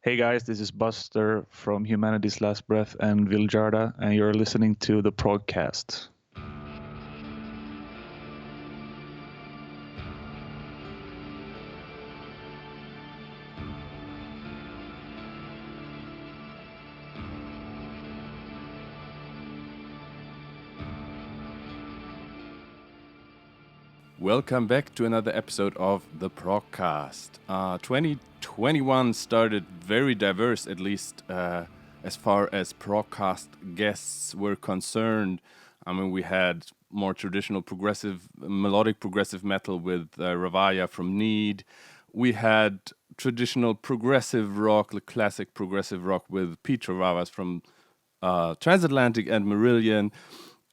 Hey guys, this is Buster from Humanity's Last Breath and Vildhjarta, and you're listening to the Progcast. Welcome back to another episode of the Progcast. 2021 started very diverse, at least as far as Progcast guests were concerned. I mean, we had more traditional melodic progressive metal with Ravaya from Need. We had traditional progressive rock, the classic progressive rock with Peter Ravas from Transatlantic and Marillion.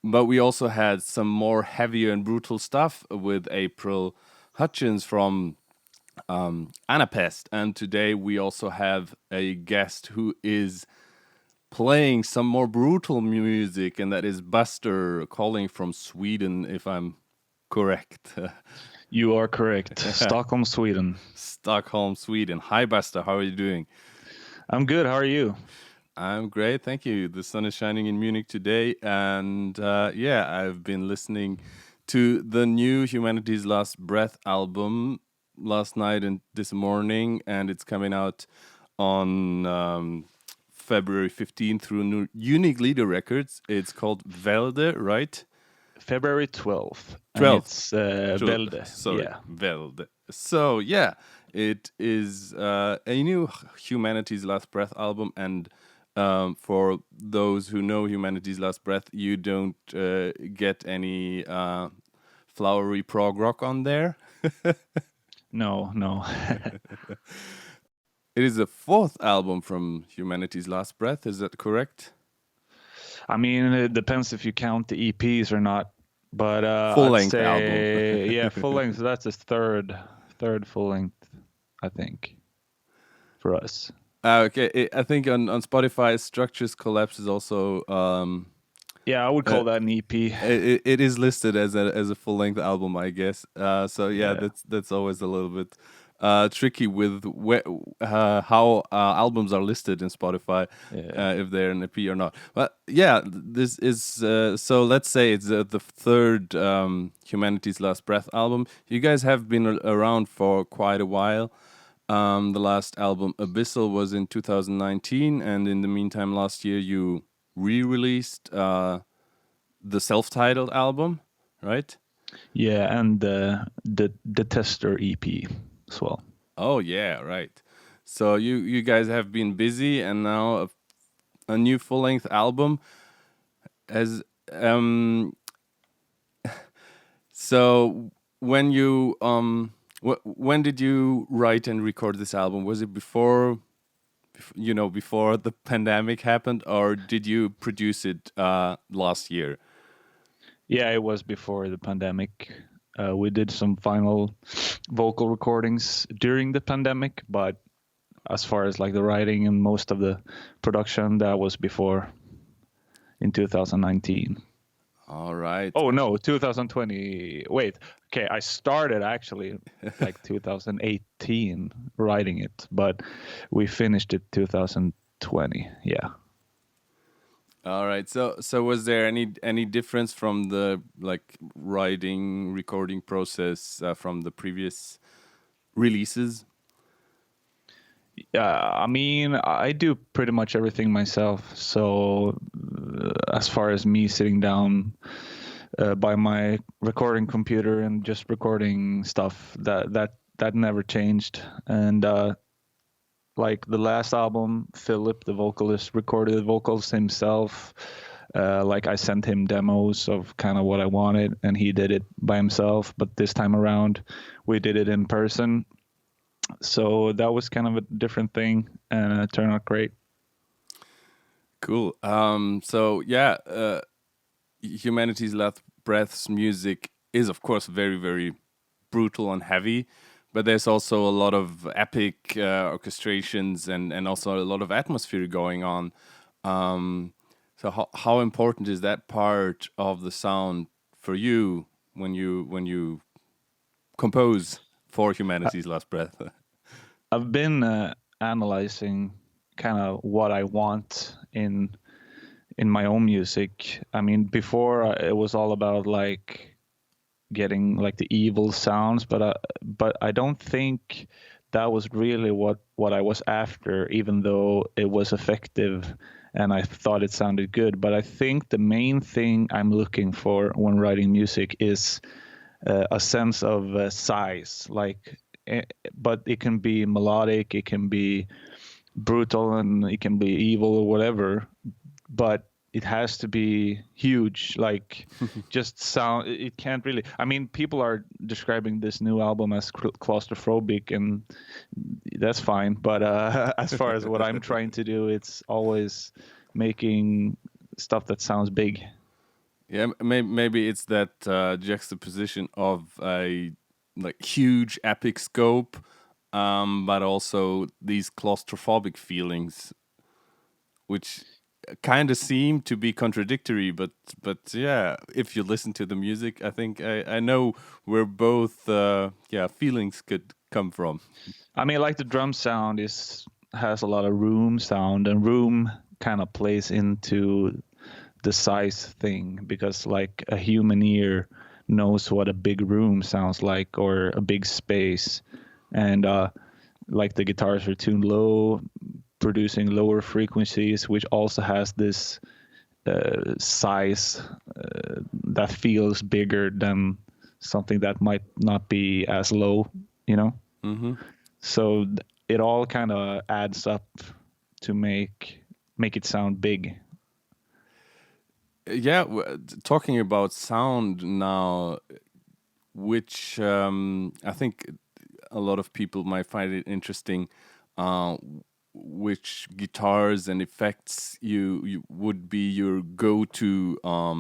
But we also had some more heavier and brutal stuff with April Hutchins from Anapest. And today we also have a guest who is playing some more brutal music, and that is Buster, calling from Sweden, if I'm correct. You are correct. Stockholm, Sweden. Stockholm, Sweden. Hi, Buster. How are you doing? I'm good. How are you? I'm great, thank you. The sun is shining in Munich today, and I've been listening to the new Humanity's Last Breath album last night and this morning, and it's coming out on February 15th through Unique Leader Records. It's called Välde, right? February 12th. 12th. It's Välde. Sorry, yeah. Välde. So, yeah, it is a new Humanity's Last Breath album, and for those who know Humanity's Last Breath, you don't get any flowery prog rock on there. No. It is the fourth album from Humanity's Last Breath, is that correct? I mean, it depends if you count the EPs or not. But full-length album. Yeah, full length. That's his third full length, I think, for us. Okay, I think on Spotify, Structures Collapse is also. I would call that an EP. It is listed as a full length album, I guess. That's always a little bit tricky with how albums are listed in Spotify, if they're an EP or not. But yeah, this is so. Let's say it's the third Humanity's Last Breath album. You guys have been around for quite a while. The last album, Abyssal, was in 2019, and in the meantime, last year you re-released the self-titled album, right? Yeah, and the Tester EP as well. Oh yeah, right. So you guys have been busy, and now a new full-length album. As so when you when did you write and record this album? Was it before the pandemic happened, or did you produce it last year? Yeah, it was before the pandemic. We did some final vocal recordings during the pandemic, but as far as like the writing and most of the production, that was before, in 2019. All right. Oh no, 2020. Wait. Okay, I started actually like 2018 writing it, but we finished it 2020. Yeah. All right. So was there any difference from the writing recording process from the previous releases? I mean, I do pretty much everything myself. So as far as me sitting down by my recording computer and just recording stuff, that never changed. And like the last album, Philip, the vocalist, recorded the vocals himself. Like I sent him demos of kind of what I wanted, and he did it by himself. But this time around, we did it in person. So that was kind of a different thing, and it turned out great. Cool. Humanity's Last Breath's music is, of course, very, very brutal and heavy, but there's also a lot of epic orchestrations and also a lot of atmosphere going on. So how important is that part of the sound for you when you compose for Humanity's Last Breath? I've been analyzing kind of what I want in my own music. I mean, before it was all about like getting like the evil sounds, but I don't think that was really what I was after, even though it was effective and I thought it sounded good. But I think the main thing I'm looking for when writing music is a sense of size, like, but it can be melodic, it can be brutal, and it can be evil or whatever, but it has to be huge, like just sound. It can't really, I mean, people are describing this new album as claustrophobic, and that's fine, but as far as what I'm trying to do, it's always making stuff that sounds big. Yeah, maybe it's that juxtaposition of a like huge epic scope, but also these claustrophobic feelings, which kind of seem to be contradictory. But yeah, if you listen to the music, I think I know where both feelings could come from. I mean, like the drum sound has a lot of room sound, and room kind of plays into the size thing, because like a human ear knows what a big room sounds like, or a big space, and like the guitars are tuned low, producing lower frequencies, which also has this size that feels bigger than something that might not be as low, you know. Mm-hmm. So it all kind of adds up to make it sound big. Yeah, talking about sound now, which I think a lot of people might find it interesting. Which guitars and effects you would be your go-to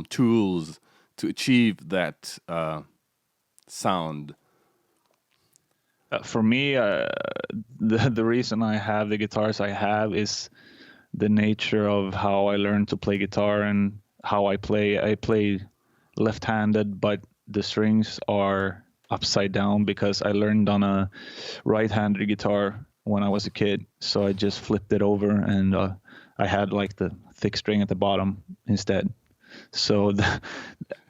tools to achieve that sound? For me, the reason I have the guitars I have is the nature of how I learned to play guitar and how I play. I play left-handed, but the strings are upside down because I learned on a right-handed guitar when I was a kid. So I just flipped it over, and I had like the thick string at the bottom instead. So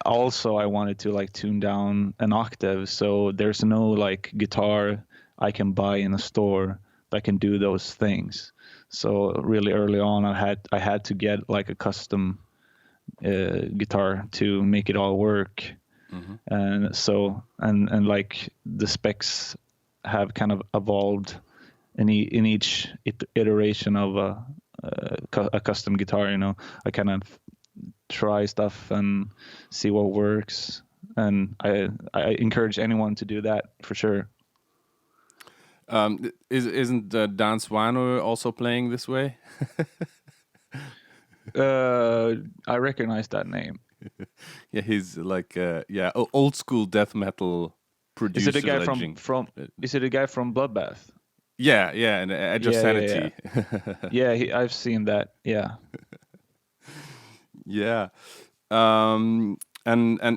also I wanted to like tune down an octave. So there's no like guitar I can buy in a store that can do those things. So really early on, I had to get like a custom guitar to make it all work. Mm-hmm. And so and like the specs have kind of evolved in each iteration of a custom guitar. You know, I kind of try stuff and see what works, and I encourage anyone to do that for sure. Isn't Dan Swanö also playing this way? I recognize that name. Yeah, he's like old school death metal producer. Is it a guy legend. from Is it a guy from Bloodbath? Yeah, and Edge of Sanity. Yeah, I've seen that. Yeah. Yeah. And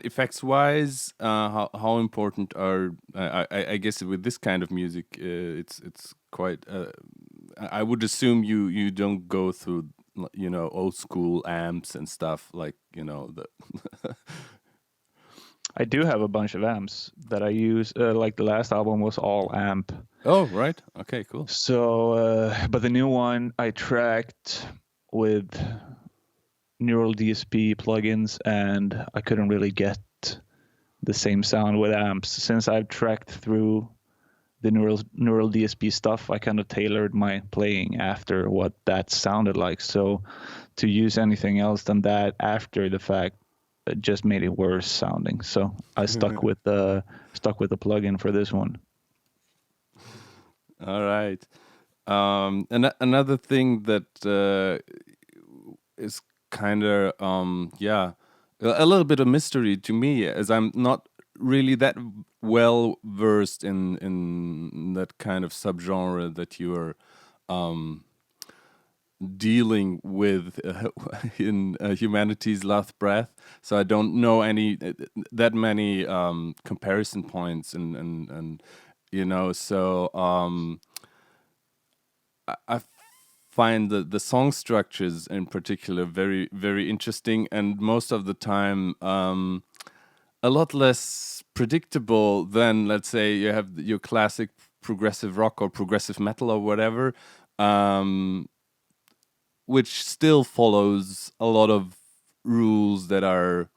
effects wise, how important are I guess with this kind of music, it's quite. I would assume you don't go through old school amps and stuff like the. I do have a bunch of amps that I use. Like the last album was all amp. Oh right, okay, cool. So, but the new one I tracked with Neural DSP plugins, and I couldn't really get the same sound with amps. Since I've tracked through the Neural DSP stuff, I kind of tailored my playing after what that sounded like. So to use anything else than that after the fact, it just made it worse sounding. So I stuck with the plugin for this one. All right. And another thing that is kind of a little bit of mystery to me, as I'm not really that well versed in that kind of subgenre that you are dealing with in humanity's last breath. So I don't know that many comparison points and so I find the song structures in particular very, very interesting, and most of the time a lot less predictable than, let's say, you have your classic progressive rock or progressive metal or whatever, which still follows a lot of rules that are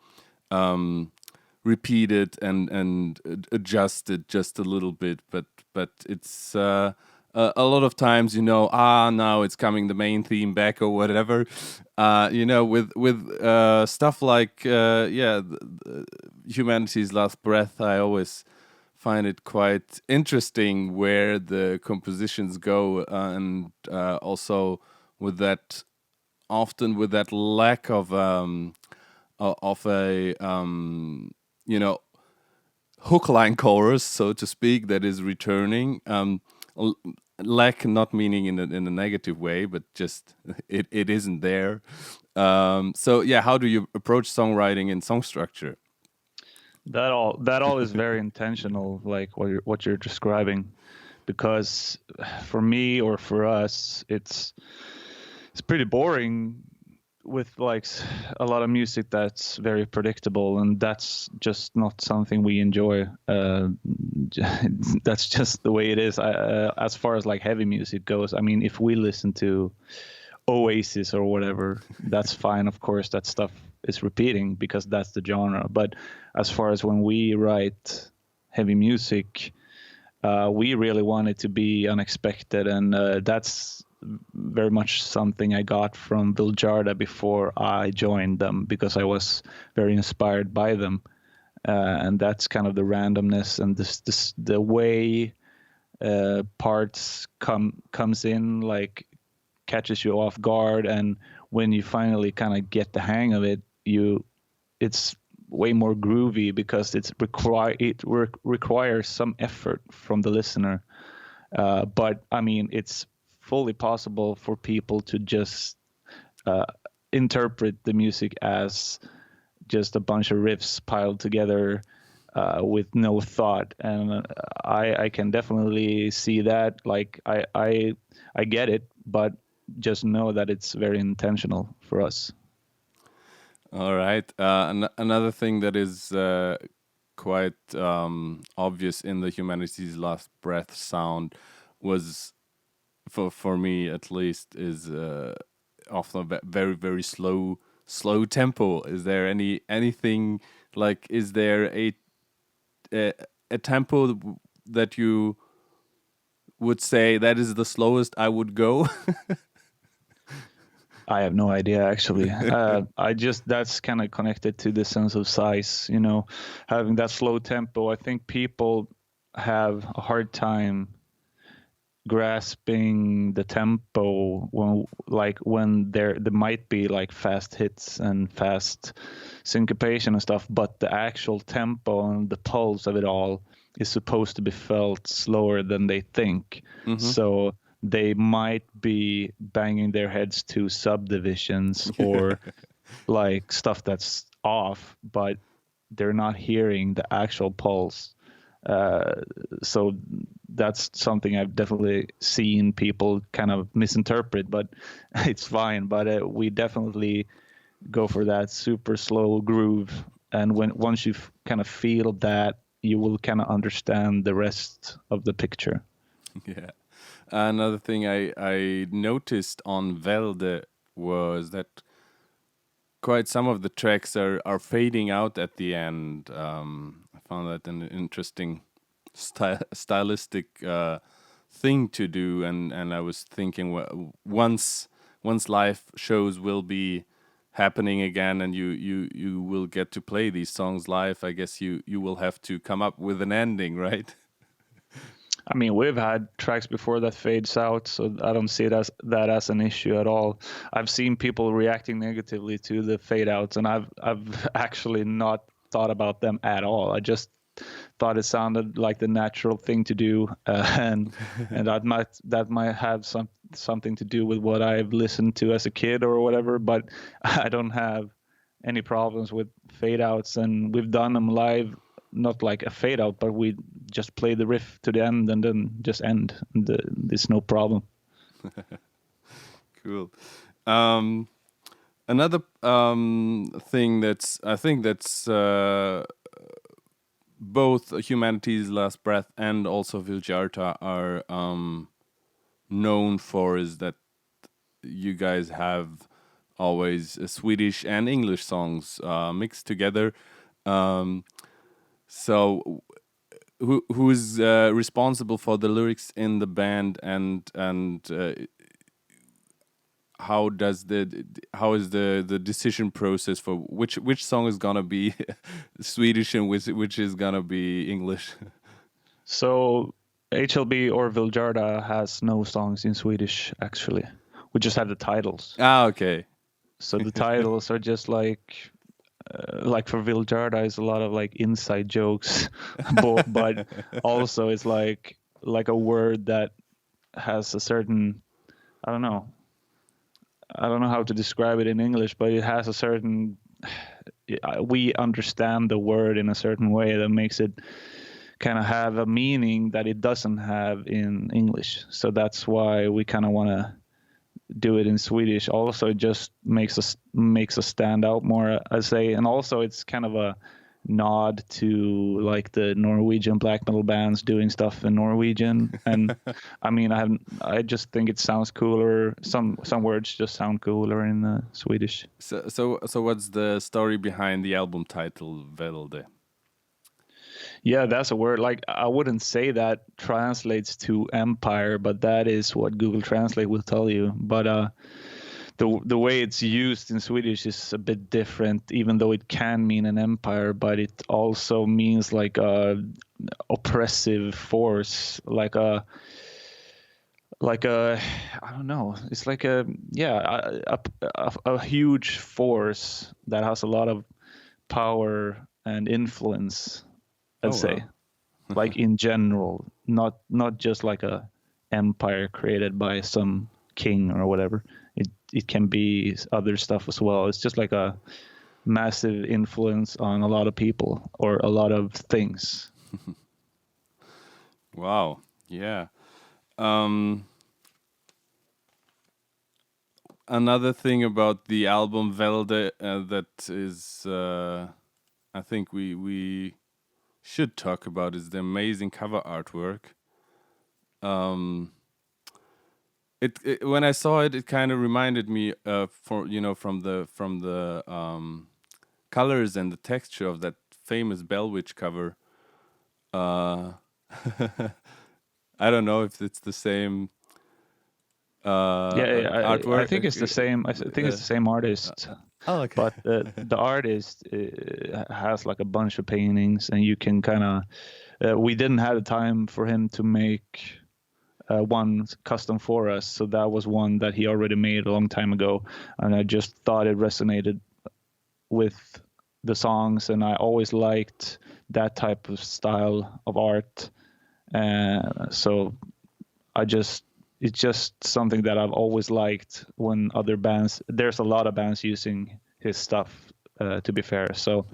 repeated and adjusted just a little bit, but it's a lot of times, now it's coming the main theme back or whatever. With stuff like Humanity's Last Breath, I always find it quite interesting where the compositions go, and also with that, often with that lack of a hook line chorus, so to speak, that is returning. Lack not meaning in a negative way, but just it isn't there. So yeah, how do you approach songwriting and song structure? That all is very intentional, like what you're describing, because for me or for us, it's pretty boring with like a lot of music that's very predictable, and that's just not something we enjoy. That's just the way it is. As far as like heavy music goes, I mean, if we listen to Oasis or whatever, that's fine. Of course, that stuff is repeating because that's the genre. But as far as when we write heavy music, we really want it to be unexpected, and that's very much something I got from Vildhjarta before I joined them, because I was very inspired by them, and that's kind of the randomness and the way parts comes in, like catches you off guard, and when you finally kind of get the hang of it, it's way more groovy because it requires some effort from the listener. But I mean, it's fully possible for people to just interpret the music as just a bunch of riffs piled together with no thought, and I can definitely see that. Like I get it, but just know that it's very intentional for us. All right. Another thing that is quite obvious in the Humanity's Last Breath sound was, for me at least, is often a very, very slow tempo. Is there anything like, is there a tempo that you would say that is the slowest I would go? I have no idea, actually. That's kind of connected to the sense of size, having that slow tempo. I think people have a hard time grasping the tempo when there might be like fast hits and fast syncopation and stuff, but the actual tempo and the pulse of it all is supposed to be felt slower than they think. Mm-hmm. So they might be banging their heads to subdivisions or like stuff that's off, but they're not hearing the actual pulse. So that's something I've definitely seen people kind of misinterpret, but it's fine. But we definitely go for that super slow groove, and once you kind of feel that, you will kind of understand the rest of the picture. Yeah. Another thing I noticed on Välde was that quite some of the tracks are fading out at the end. I found that an interesting stylistic thing to do, and I was thinking, well, once live shows will be happening again and you will get to play these songs live, I guess you will have to come up with an ending, right? I mean, we've had tracks before that fades out, so I don't see that as an issue at all. I've seen people reacting negatively to the fade outs, and I've actually not thought about them at all. I just thought it sounded like the natural thing to do, and that might have something to do with what I've listened to as a kid or whatever. But I don't have any problems with fade outs, and we've done them live. Not like a fade out, but we just play the riff to the end and then just end. There's no problem. Cool. Another thing that's both Humanity's Last Breath and also Vildhjarta are known for is that you guys have always Swedish and English songs mixed together. So who's responsible for the lyrics in the band, and how is the decision process for which song is gonna be Swedish and which is gonna be English? So HLB or Vildhjarta has no songs in Swedish, actually. We just have the titles. Okay. So the titles are just like for Vildhjarta is a lot of like inside jokes, but also it's like a word that has a certain, I don't know how to describe it in English, but it has a certain, we understand the word in a certain way that makes it kind of have a meaning that it doesn't have in English. So that's why we kind of want to do it in Swedish. Also, it just makes us stand out more, I say, and also it's kind of a nod to like the Norwegian black metal bands doing stuff in Norwegian. And I mean, I just think it sounds cooler. Some words just sound cooler in Swedish. So what's the story behind the album title Välde? Yeah, that's a word. Like, I wouldn't say that translates to empire, but that is what Google Translate will tell you. But the way it's used in Swedish is a bit different, even though it can mean an empire, but it also means like a oppressive force, like a I don't know. It's like a huge force that has a lot of power and influence. I'd say, like in general, not just like a empire created by some king or whatever. It can be other stuff as well. It's just like a massive influence on a lot of people or a lot of things. Wow. Yeah. Another thing about the album Välde that is, I think we should talk about is the amazing cover artwork. When I saw it, it kind of reminded me from the colors and the texture of that famous Bell Witch cover. I don't know if it's the same. Artwork. I think it's the same. I think it's the same artist. Okay. But the artist has like a bunch of paintings, and you can kind of. We didn't have the time for him to make one custom for us, so that was one that he already made a long time ago, and I just thought it resonated with the songs, and I always liked that type of style of art, so it's just something that I've always liked when other bands. There's a lot of bands using his stuff, to be fair. So,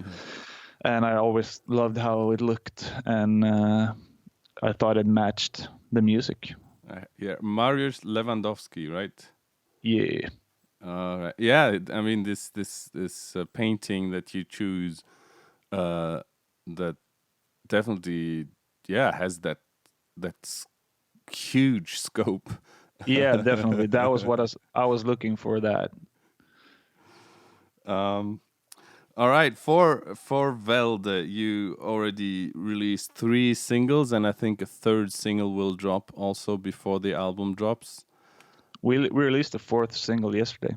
and I always loved how it looked, and I thought it matched the music. Yeah, Mariusz Lewandowski, right? Yeah. Yeah. I mean, this painting that you choose, that definitely, has that huge scope. Yeah, definitely. That was what I was looking for. That. All right, for Välde, you already released 3 singles, and I think a 3rd single will drop also before the album drops. We released the 4th single yesterday.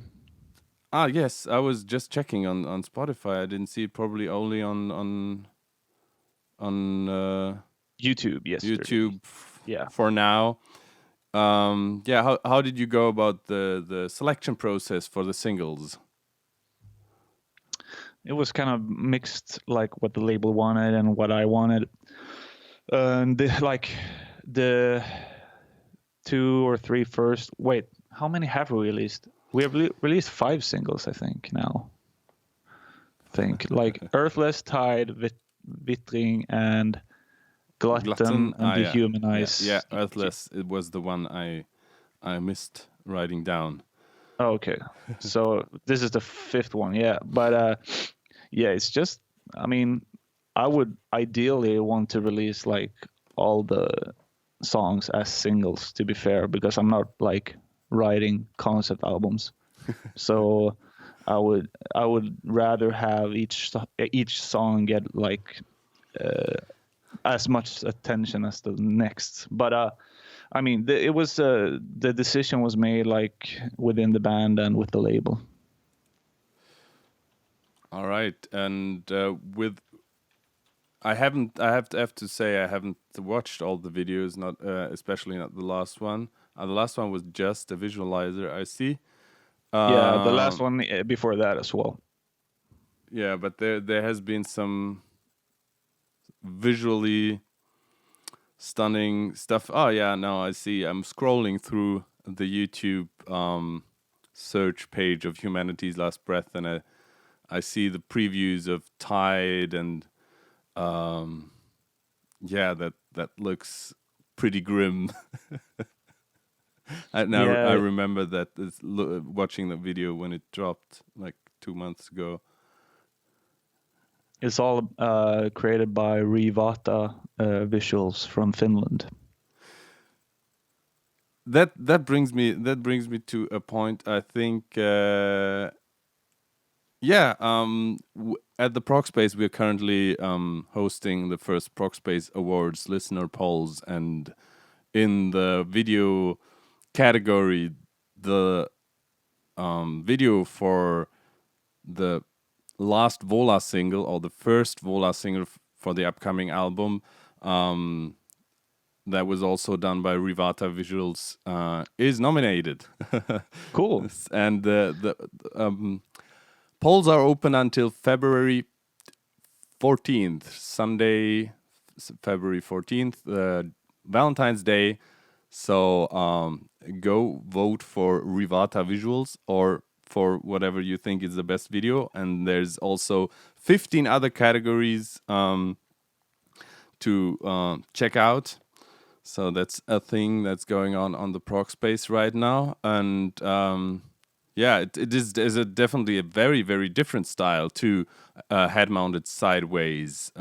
Ah, yes, I was just checking on Spotify. I didn't see it, probably only on YouTube yesterday. YouTube. Yeah. For now. How did you go about the selection process for the singles? It was kind of mixed, like what the label wanted and what I wanted. And the 2 or 3 first. Wait, how many have we released? We have released 5 singles, I think now. Like Earthless, Tide, Vittring, and Glutton and Dehumanize. Yeah, Earthless. It was the one I missed writing down. Okay, so this is the fifth one, yeah. But yeah, it's just, I mean, I would ideally want to release like all the songs as singles, to be fair, because I'm not like writing concept albums. So I would rather have each song get like as much attention as the next. But I mean, the decision was made like within the band and with the label. All right, and I have to say I haven't watched all the videos, not especially not the last one. The last one was just a visualizer, I see. Yeah, the last one before that as well. Yeah, but there has been some visually stunning stuff. Oh yeah, now I see. I'm scrolling through the YouTube search page of Humanity's Last Breath, and I see the previews of Tide, and yeah, that looks pretty grim. I remember that watching the video when it dropped like 2 months ago. It's all created by Vildhjarta visuals from Finland. That brings me to a point. I think at the Progspace we're currently hosting the first Progspace Awards listener polls, and in the video category, the video for the last VOLA single, or the first VOLA single for the upcoming album, that was also done by Vildhjarta Visuals, is nominated. Cool. And the polls are open until February 14th, Sunday, February 14th, Valentine's Day. So go vote for Vildhjarta Visuals or for whatever you think is the best video. And there's also 15 other categories to check out. So that's a thing that's going on the Progspace right now. And yeah, it is definitely a very, very different style to head-mounted sideways.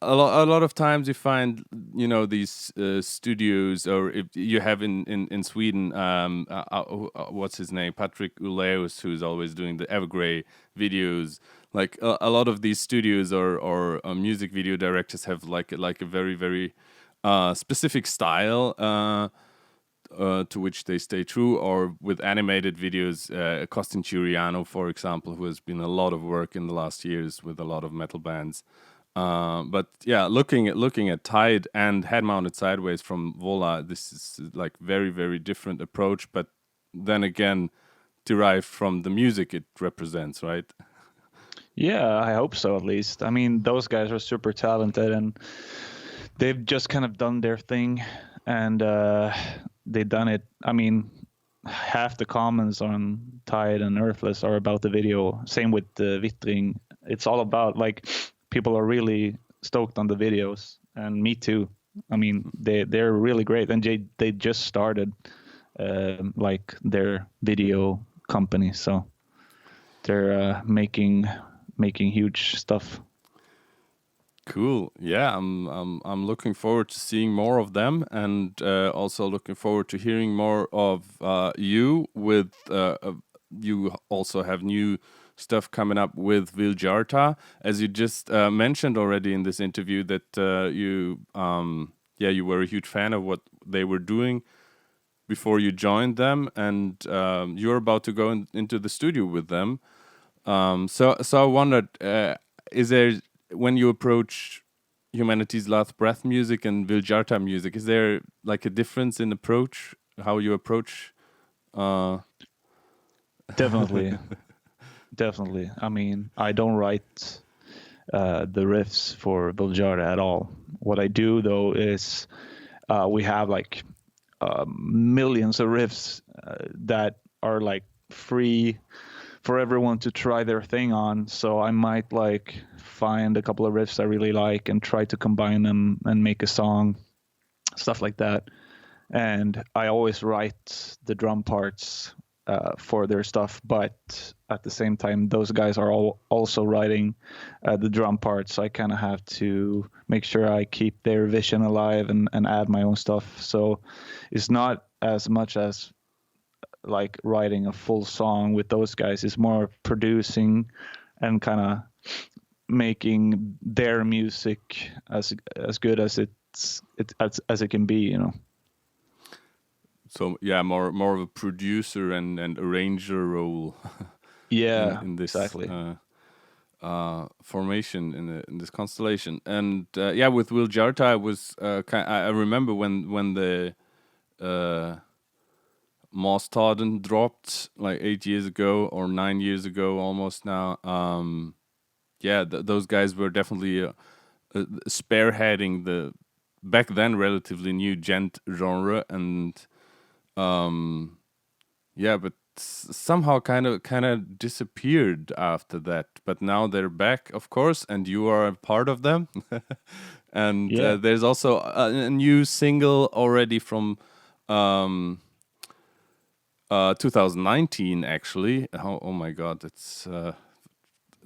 A lot of times you find, these studios, or if you have in Sweden, what's his name, Patrick Uleus, who's always doing the Evergrey videos. Like a lot of these studios or music video directors have like a very, very specific style to which they stay true. Or with animated videos, Costin Chiriano, for example, who has been a lot of work in the last years with a lot of metal bands. But yeah, looking at Tide and head-mounted sideways from VOLA, this is like very, very different approach. But then again, derived from the music it represents, right? Yeah, I hope so, at least. I mean, those guys are super talented, and they've just kind of done their thing, and they've done it. I mean, half the comments on Tide and Earthless are about the video. Same with Vittring. It's all about, like, people are really stoked on the videos, and me too. I mean, they're really great, and they just started like their video company, so they're making huge stuff. Cool. Yeah, I'm looking forward to seeing more of them, and also looking forward to hearing more of you. With you also have new stuff coming up with Vildhjarta, as you just mentioned already in this interview, that you were a huge fan of what they were doing before you joined them, and you're about to go into the studio with them. So I wondered, is there, when you approach Humanity's Last Breath music and Vildhjarta music, is there like a difference in approach, how you approach? Definitely. Definitely. I mean, I don't write the riffs for Vildhjarta at all. What I do, though, is we have like millions of riffs that are like free for everyone to try their thing on. So I might like find a couple of riffs I really like and try to combine them and make a song. stuff like that. And I always write the drum parts for their stuff, but at the same time, those guys are also writing the drum parts. So I kind of have to make sure I keep their vision alive and add my own stuff. So it's not as much as like writing a full song with those guys. It's more producing and kind of making their music as good as as it can be, you know. So yeah, more of a producer and arranger role. Yeah, in this exactly. Formation in this constellation. And yeah, with Vildhjarta, I was I remember when the Mostaden dropped like 8 years ago or 9 years ago, almost now. Yeah, those guys were definitely spearheading the back then relatively new gent genre, and yeah, but somehow kind of disappeared after that. But now they're back, of course, and you are a part of them. And Yeah. there's also a new single already from 2019, actually. Oh my God, it's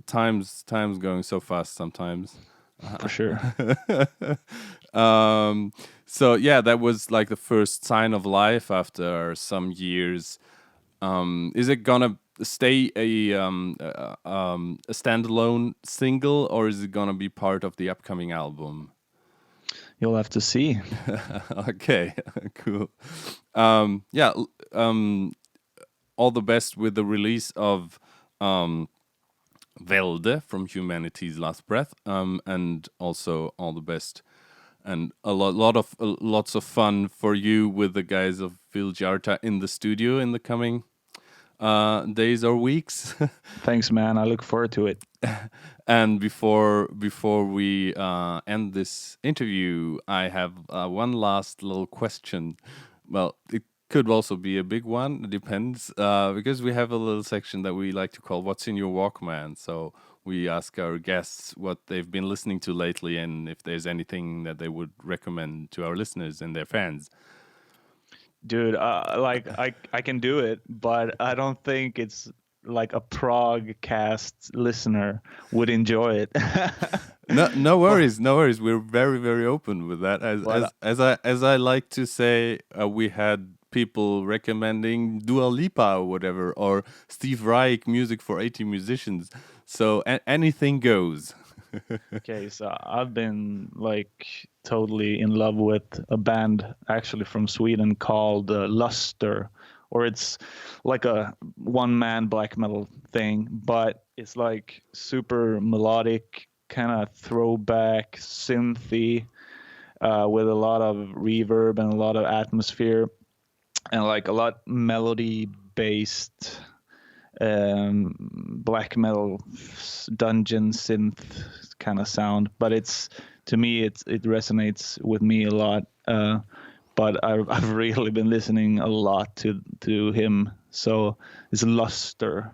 time's going so fast sometimes. For sure. So yeah, that was like the first sign of life after some years. Is it gonna stay a standalone single, or is it gonna be part of the upcoming album? You'll have to see. Okay, cool. Yeah, all the best with the release of Välde from Humanity's Last Breath, and also all the best and lots of fun for you with the guys of Vildhjarta in the studio in the coming days or weeks. Thanks, man. I look forward to it. And before we end this interview, I have one last little question. Well, it could also be a big one. It depends, because we have a little section that we like to call "What's in Your Walkman." So we ask our guests what they've been listening to lately, and if there's anything that they would recommend to our listeners and their fans. Dude, like I can do it, but I don't think it's like a Progcast listener would enjoy it. No worries, no worries. We're very, very open with that. As I like to say, we had people recommending Dua Lipa or whatever, or Steve Reich music for 80 musicians. So anything goes. Okay, so I've been like totally in love with a band actually from Sweden called Lustre, or it's like a one-man black metal thing, but it's like super melodic, kind of throwback synthy, with a lot of reverb and a lot of atmosphere, and like a lot melody based black metal dungeon synth kind of sound. But it's, to me, it resonates with me a lot. But I've really been listening a lot to him. So it's Lustre,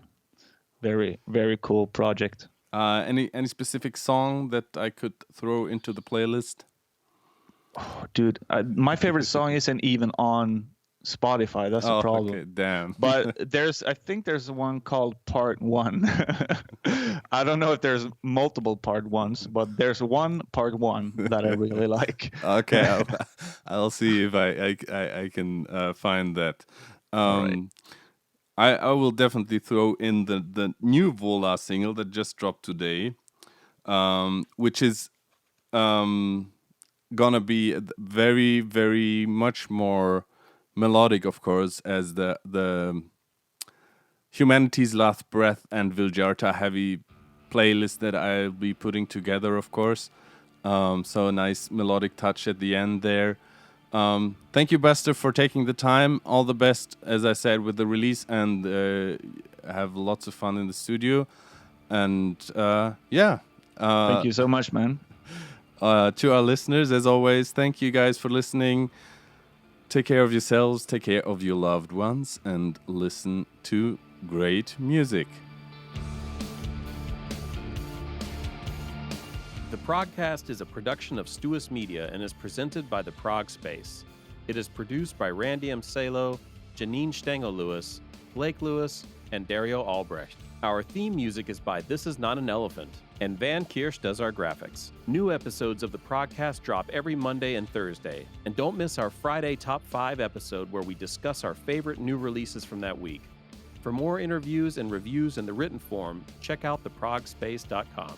very, very cool project. Any specific song that I could throw into the playlist? Oh, dude, my favorite song isn't even on Spotify. That's the problem. Okay, damn. But I think there's one called Part 1. I don't know if there's multiple Part 1s, but there's one Part 1 that I really like. Okay, I'll see if I can find that. Right. I will definitely throw in the new VOLA single that just dropped today, which is gonna be very, very much more melodic, of course, as the Humanity's Last Breath and Vildhjarta heavy playlist that I'll be putting together, of course. So a nice melodic touch at the end there. Thank you, Buster, for taking the time. All the best, as I said, with the release, and have lots of fun in the studio. And yeah. Thank you so much, man. To our listeners, as always, thank you guys for listening. Take care of yourselves, take care of your loved ones, and listen to great music. The Progcast is a production of Stuus Media and is presented by the Prog Space. It is produced by Randy M. Salo, Janine Stengel-Lewis, Blake Lewis, and Dario Albrecht. Our theme music is by This Is Not an Elephant, and Van Kirsch does our graphics. New episodes of the Progcast drop every Monday and Thursday, and don't miss our Friday Top 5 episode where we discuss our favorite new releases from that week. For more interviews and reviews in the written form, check out theprogspace.com.